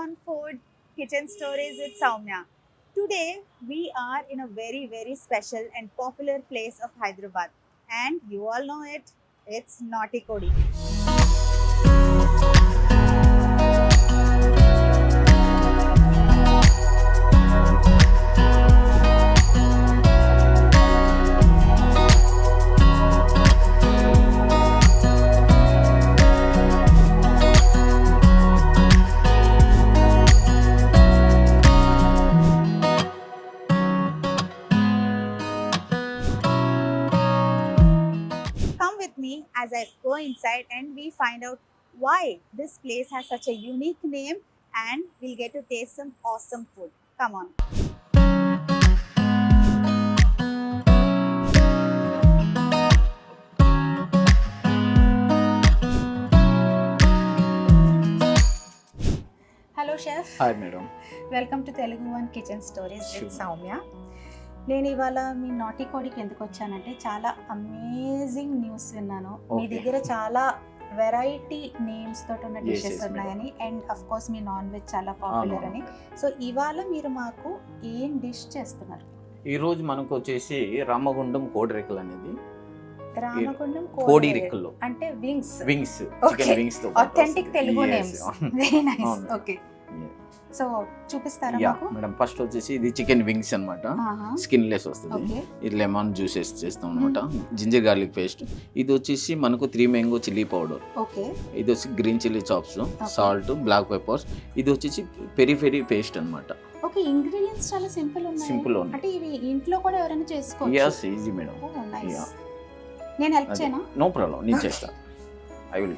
on Food Kitchen Stories with Soumya. Today we are in a very very special and popular place of Hyderabad, and you all know it. It's Naughty Kodi. Come with me as I go inside and we find out why this place has such a unique name, and we'll get to taste some awesome food. Come on. Hello chef. Hi madam. Welcome to Telugu one kitchen stories with Soumya. నేను ఇవాళ మీ నాటి కోడికి ఎందుకు వచ్చానంటే చాలా amazing news విన్నాను. మీ దగ్గర చాలా వెరైటీ నేమ్స్ తోటి ఉన్న డిషెస్ ఉన్నాయని, and of course me non veg చాలా పాపులర్ అని. సో ఇవాళ మీరు మాకు ఏం డిష్ చేస్తున్నారు? ఈ రోజు మనకు వచ్చేసి రామగుండం కోడి రెక్కలు అనేది. రామగుండం కోడి రెక్కలు అంటే వింగ్స్. వింగ్స్, చికెన్ వింగ్స్ తో authentic Telugu names. Very nice. Okay, so చూపిస్తారా మాకు? మేడం ఫస్ట్ వచ్చేసి ఇది చికెన్ వింగ్స్ అన్నమాట. స్కిన్ లెస్ వస్తుంది. ఇది లెమన్ జ్యూసెస్ చేస్తాం అన్నమాట. Ginger garlic paste. ఇది వచ్చేసి మనకు 3 మ్యాంగో చిల్లీ పౌడర్. ఓకే, ఇది వచ్చి green chilli chops, salt, black peppers. ఇది వచ్చేసి పెరి పెరి పేస్ట్ అన్నమాట. ఓకే, ఇంగ్రీడియెంట్స్ చాలా సింపుల్ ఉన్నాయి. సింపుల్ ఉంది. అంటే ఇవి ఇంట్లో కూడా ఎవరైనా చేసుకోవచ్చు. yes easy madam. Oh nice. నేను హెల్ప్ చేయనా? నో ప్రాబ్లం, నేను చేస్తా. ఐ విల్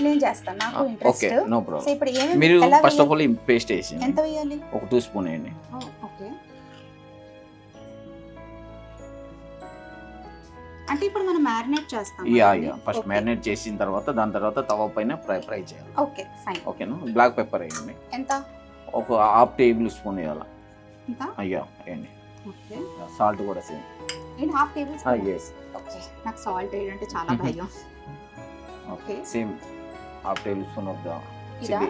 నేను చేస్తాను, నాకు interest. Okay, no problem. So ఇప్పుడు ఏమేం మీరు ఫస్ట్ ఆఫ్ ఆల్ ఈ పేస్ట్ వేసి ఎంత వేయాలి? ఒక 2 స్పూన్ వేయండి. ఓకే, అంటే ఇప్పుడు మనం మ్యారినేట్ చేస్తాం. యా ఫస్ట్ మ్యారినేట్ చేసిన తర్వాత దాని తర్వాత తవ పైన ఫ్రై చేయాలి. Okay fine. ఓకేనా? బ్లాక్ పెప్పర్ వేయండి. ఎంత? ఒక హాఫ్ టేబుల్ స్పూన్ వేయాలి. ఎంత? అయ్యా వేయండి. ఓకే, సాల్ట్ కూడా same. In half tablespoon. yes okay, నాకు సాల్ట్ వేయడం అంటే చాలా భయం. Okay, same half tablespoon of the ఇదా? చిల్లీ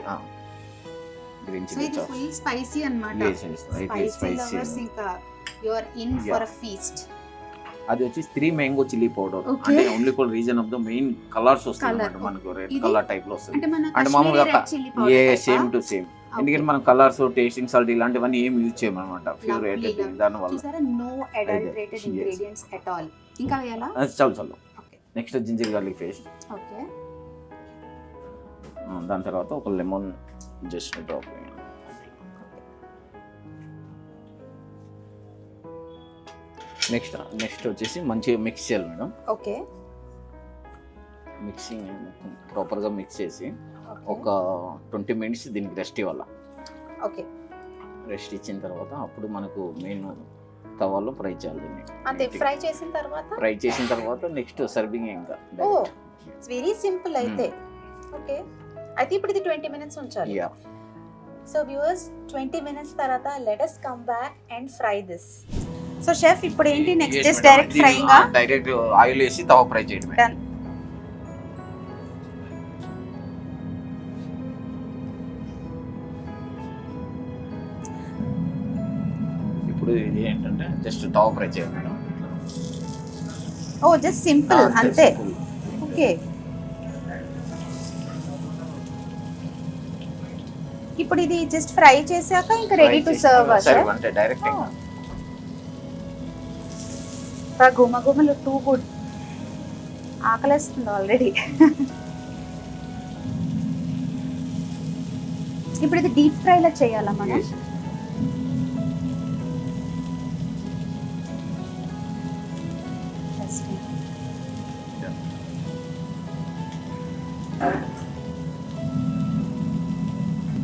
గ్రీన్ సో చిల్లీ ఇది చాప్స్. ఫుల్ స్పైసీ అన్నమాట. yes it is spicy. spicy. ఇంకా you are in for a feast. అది వచ్చి 3 మ్యాంగో చిల్లీ పౌడర్. Okay. అంటే only for reason of the main colours వస్తాయి Colour. అన్నమాట. మనకు రెడ్ ఇది- కలర్ టైప్ లో వస్తుంది. అంటే మన అంటే మామూలుగా red chilli powder A same to same. ఎందుకంటే మనం కలర్స్, టేస్టింగ్ సాల్ట్ ఇలాంటివన్నీ ఏం యూజ్ చేయమన్నమాట. ప్యూర్ రేటెడ్ దాని వల్ల. చూసారా, no adulterated Yes. Ingredients at all. ఇంకా వేయాలా? చాలు. Okay next ginger garlic paste. Okay, దాని తర్వాత ఒక లెమన్ జస్ట్ డ్రాప్. నెక్స్ట్ వచ్చేసి మంచిగా మిక్స్ చేయాలి మేడం. ఓకే, మిక్సింగ్ ప్రాపర్గా మిక్స్ చేసి ఒక 20 మినిట్స్ దీనికి రెస్ట్ ఇవ్వాలి. ఓకే, రెస్ట్ ఇచ్చిన తర్వాత అప్పుడు మనకు మెయిన్ తవాలో ఫ్రై చేయాలి దీన్ని. అంతే. ఫ్రై చేసిన తర్వాత ఫ్రై చేసిన తర్వాత నెక్స్ట్ సర్వింగ్ ఇంకా. ఓ ఇట్స్ వెరీ సింపుల్ అయితే. ఓకే, అయితే ఇప్పుడు ఇది 20 మినిట్స్ ఉంచాలి. యా సో వ్యూవర్స్, 20 మినిట్స్ తర్వాత let us come back and fry this. So chef, ఇప్పుడు ఏంటి next? Just direct frying? Direct oil వేసి తవ ఫ్రై చేయడమే. డన్. ఇప్పుడు ఇది ఏంటంటే జస్ట్ తవ ఫ్రై చేయాలి మేడం. ఓ జస్ట్ సింపుల్ అంతే. ఓకే, ఇప్పుడు ఇది జస్ట్ ఫ్రై చేశాక ఇంకా రెడీ టు సర్వ్. సర్వ్ అంటే డైరెక్ట్ ఇంకా. గుమగుమలు టూ గుడ్. ఆకలేస్తుంది ఆల్రెడీ. ఇప్పుడు ఇది డీప్ ఫ్రై లా చేయాలా మనం?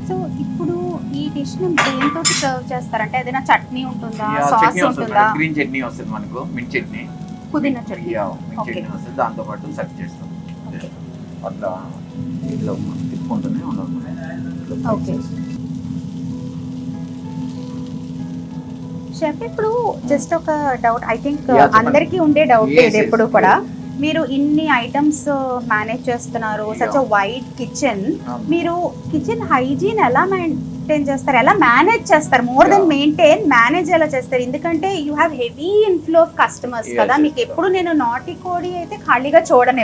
సో ఇప్పుడు ఈ డిష్ ని దేంతో సర్వ్ చేస్తారంటే ఏదైనా చట్నీ ఉంటుందా, సాస్ ఉంటుందా? గ్రీన్ చట్నీ వస్తుంది మనకు, మింట్ చట్నీ, పుదీనా చట్నీ. మింట్ చట్నీ వస్తుంది. దాంతో పాటు సర్వ్ చేస్తాం. అట్లా ఇట్లా తిప్పుకుంటూనే ఉండాలి. ఓకే షెఫ్, ఇప్పుడు జస్ట్ ఒక డౌట్, ఐ థింక్ అందరికీ ఉండే డౌట్ ఇది ఎప్పుడు కూడా. మీరు ఇన్ని ఐటమ్స్ మేనేజ్ చేస్తున్నారు, సచ్ అ వైడ్ కిచెన్. మీరు కిచెన్ హైజీన్ ఎలా మెయింటైన్ చేస్తారు, ఎలా మేనేజ్ చేస్తారు? మోర్ దెన్ మెయింటైన్, మేనేజ్ ఎలా చేస్తారు? ఎందుకంటే you have heavy inflow of customers కదా. మీకు ఎప్పుడు నేను నాటి కోడి అయితే ఖాళీగా చూడను,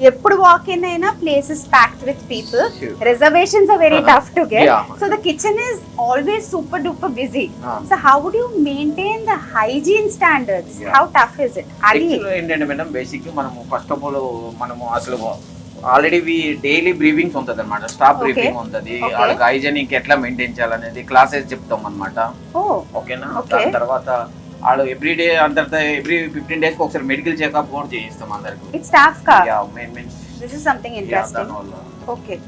ఎప్పుడు వాక్ ఇన్ అయినా places packed with people. Reservations are very tough to get. So the kitchen is always super duper busy. So how would you maintain the hygiene standards? How tough is it? ఏంటంటే madam basic మనము first of all మనము అసలు already daily briefings ఉంటుంది అనమాట, staff briefing ఉంటుంది, వాళ్ళకి hygienic ఎట్లా maintain చేయాలనేది క్లాసెస్ చెప్తాం అనమాట. ఓకేనా, దాని తర్వాత వాళ్ళు ఎవ్రీ 15 days ఒకసారి మెడికల్ చెకప్ కూడా చేయిస్తాం అందరికి. It's staff ka. This is something interesting. Okay.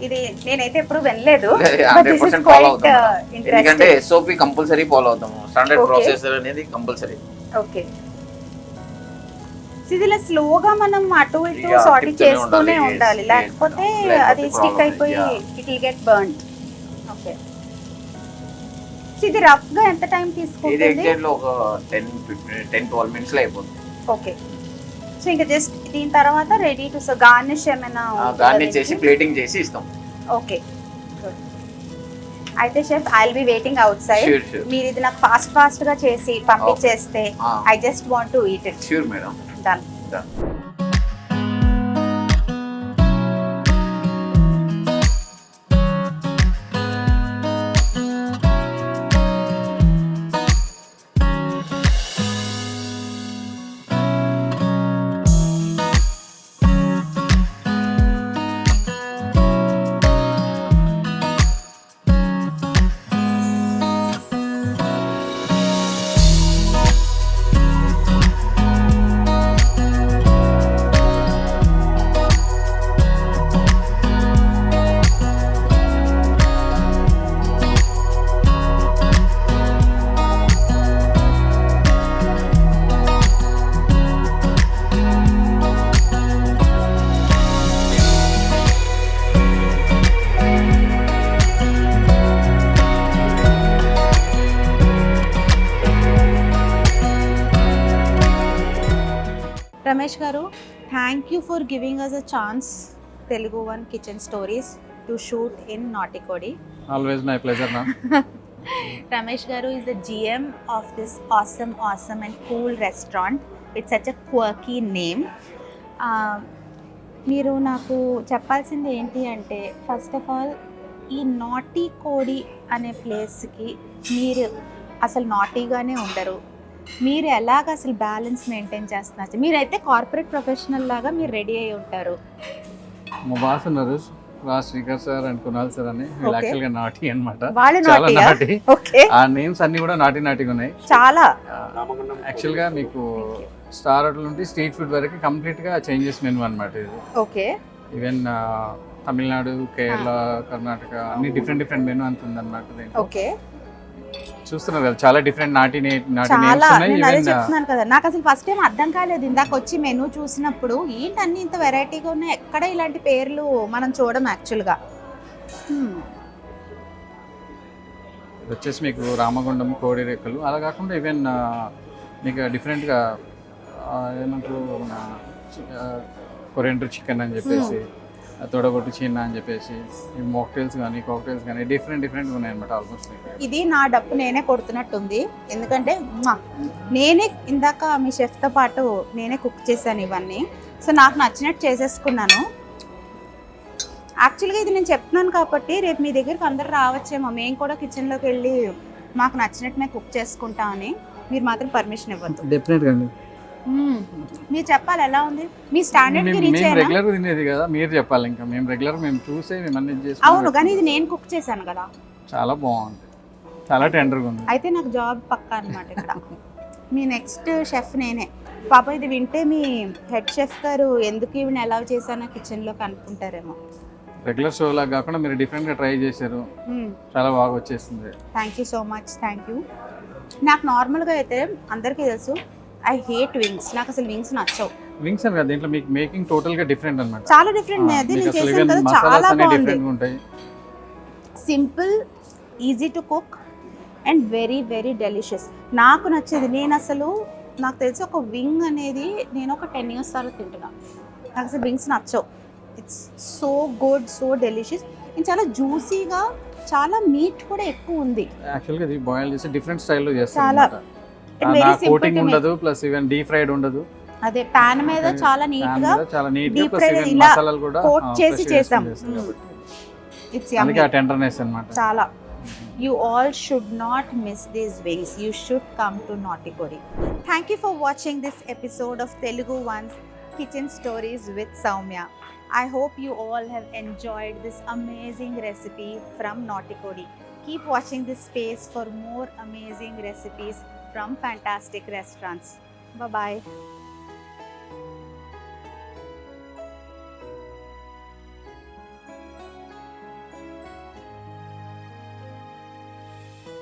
ఇది నేనైతే ఎప్పుడు వినలేదు, but this is quite interesting. ఎందుకంటే SOP కంపల్సరీ ఫాలో అవుతాము, స్టాండర్డ్ ప్రొసెసర్ అనేది కంపల్సరీ. ఓకే, ఇదిలా స్లోగా మనం అటు ఇటు సార్ట్ చేస్తూనే ఉండాలి, లేకపోతే అది స్టిక్ అయిపోయి it will get burned. Okay, ఇది రఫ్ గా ఎంత టైం తీసుకుంటుంది? ఇది ఎగ్జాక్ట్ లో ఒక 10-12 minutes లో అయిపోతుంది. ఓకే, సో ఇంకా జస్ట్ దీని తర్వాత రెడీ టు గార్నిష్ ఏమైనా గార్నిష్ చేసి ప్లేటింగ్ చేసి ఇస్తాం. ఓకే, అయితే chef I will be waiting outside. మీరు ఇది నాకు ఫాస్ట్ గా చేసి పంపించేస్తే I just want to eat it. Sure madam. Done. Ramesh garu, thank you for giving us a chance Telugu one kitchen stories to shoot in Natikodi. Always my pleasure ma'am. Ramesh Garu is the GM of this awesome and cool restaurant with such a quirky name. మీరు నాకు చెప్పాల్సింది ఏంటి అంటే, first of all ఈ naughty కోడి అనే ప్లేస్కి మీరు అసలు నాటీగానే ఉండరు, మీరు ఎలాగ అసలు బ్యాలెన్స్ మెయింటైన్ చేస్తున్నారు? మీరైతే కార్పొరేట్ ప్రొఫెషనల్ లాగా మీరు రెడీ అయి ఉంటారు. మా బాస్ ఉన్నారు Srikar sir and Kunal sir అని, యాక్చువల్ గా నాటి అన్నమాట. చాలా నాటి. ఆ నేమ్స్ అన్ని కూడా నాటిగా ఉన్నాయి. చాలా యాక్చువల్ గా మీకు స్టార్ హోటల్ నుండి స్ట్రీట్ ఫుడ్ వరకు కంప్లీట్ గా చేంజెస్ మెనూ అన్నమాట ఇది. ఓకే, ఈవెన్ తమిళనాడు, కేరళ, కర్ణాటక అన్ని డిఫరెంట్ మెనూ అంత ఉందన్నమాట. ఓకే, చూస్తున్నారు కదా, చాలా డిఫరెంట్ నాటి చెప్తున్నాను కదా. నాకు అసలు ఫస్ట్ టైం అర్థం కాలేదు, ఇందాక వచ్చి మెనూ చూసినప్పుడు ఏంటి అన్ని ఇంత వెరైటీగా ఉన్నాయి, ఎక్కడ ఇలాంటి పేర్లు మనం చూడం యాక్చువల్గా. వచ్చేసి మీకు రామగుండం, కోడి రేఖలు, అలా కాకుండా ఈవెన్ మీకు డిఫరెంట్గా ఏమంటారు కొరియండర్ చికెన్ అని చెప్పేసి, తొడగొట్టు చిన్న అని చెప్పేసి, ఈ మాక్టైల్స్ కానీ కాక్టైల్స్ కానీ డిఫరెంట్ ఉన్నాయన్నమాట. ఆల్మోస్ట్ ఇది నా డప్పు నేనే కొడుతున్నట్టుంది, ఎందుకంటే నేనే ఇందాక మీ షెఫ్తో పాటు నేనే కుక్ చేశాను ఇవన్నీ. సో నాకు నచ్చినట్టు చేసేసుకున్నాను. యాక్చువల్గా ఇది నేను చెప్తున్నాను కాబట్టి రేపు మీ దగ్గరికి అందరు రావచ్చేమో, మేము కూడా కిచెన్లోకి వెళ్ళి మాకు నచ్చినట్టు మేము కుక్ చేసుకుంటామని. మీరు మాత్రం పర్మిషన్ ఇవ్వద్దు. డెఫినెట్గా మీరు చెప్పాలి ఎలా ఉంది మీ స్టాండర్డ్ కి రీచ్ అయినా. రెగ్యులర్ తినేది కదా, మీరు చెప్పాలి. ఇంకా మేము రెగ్యులర్ చూసే మేనేజ్ చేస్తాం. అవును, కానీ ఇది నేను కుక్ చేశాను కదా, చాలా బాగుంది, చాలా టెండర్గా ఉంది. అయితే నాకు జాబ్ పక్కా అన్నమాట ఇక్కడ. మీ నెక్స్ట్ షెఫ్ నేనే. పాప ఇది వింటే మీ హెడ్ షెఫ్ గారు ఎందుకు ఈవెన్ అలౌ చేశానో కిచెన్లోకి అనుకుంటారేమో. రెగ్యులర్ షో లాగా కాకుండా మీరు డిఫరెంట్గా ట్రై చేశారు, చాలా బాగా వచ్చేసింది. Thank you so much. Thank you. నాకు నార్మల్గా అయితే అందరికీ తెలుసు ఐ హేట్ వింగ్స్, నాకు అసలు వింగ్స్ నచ్చవు. వింగ్స్ అని కాదు, దీంట్లో మీకు మేకింగ్ టోటల్ గా డిఫరెంట్ అన్నమాట. చాలా డిఫరెంట్. అది నేను చేశాను కదా, చాలా బాగుంది. Simple, easy to cook and very delicious. నాకు నచ్చేది, నేను అసలు నాకు తెలిసి ఒక వింగ్ అనేది నేను ఒక 10 ఇయర్స్ తర్వాత తింటున్నా. నాకు అసలు వింగ్స్ నచ్చవు. It's so good, so delicious. ఇది చాలా జ్యూసీగా, చాలా మీట్ కూడా ఎక్కువ ఉంది. యాక్చువల్గా ఇది బాయిల్ చేసి డిఫరెంట్ స్టైల్లో చేస్తాం చాలా వెరీ సింపుల్ కోటింగ్ టు ఉండదు, ప్లస్ ఈవెన్ డీప్ ఫ్రైడ్ ఉండదు. అదే పాన్ మీద చాలా నీట్ గా చాలా నీట్ గా, deep ప్లస్ fried ఈవెన్ ఇలా మసాలాలు కూడా coat చేసి fresh చేసాం. చేసుకొని కాబట్టి. ఇట్స్ అందుకే ఆ టెండర్నెస్ అన్నమాట. చాలా. You all should not miss these wings. You should come to Naughty Kodi. Thank you for watching this episode of Telugu One's Kitchen Stories with Soumya. I hope you all have enjoyed this amazing recipe from Naughty Kodi. Keep watching this space for more amazing recipes from fantastic restaurants. Bye-bye.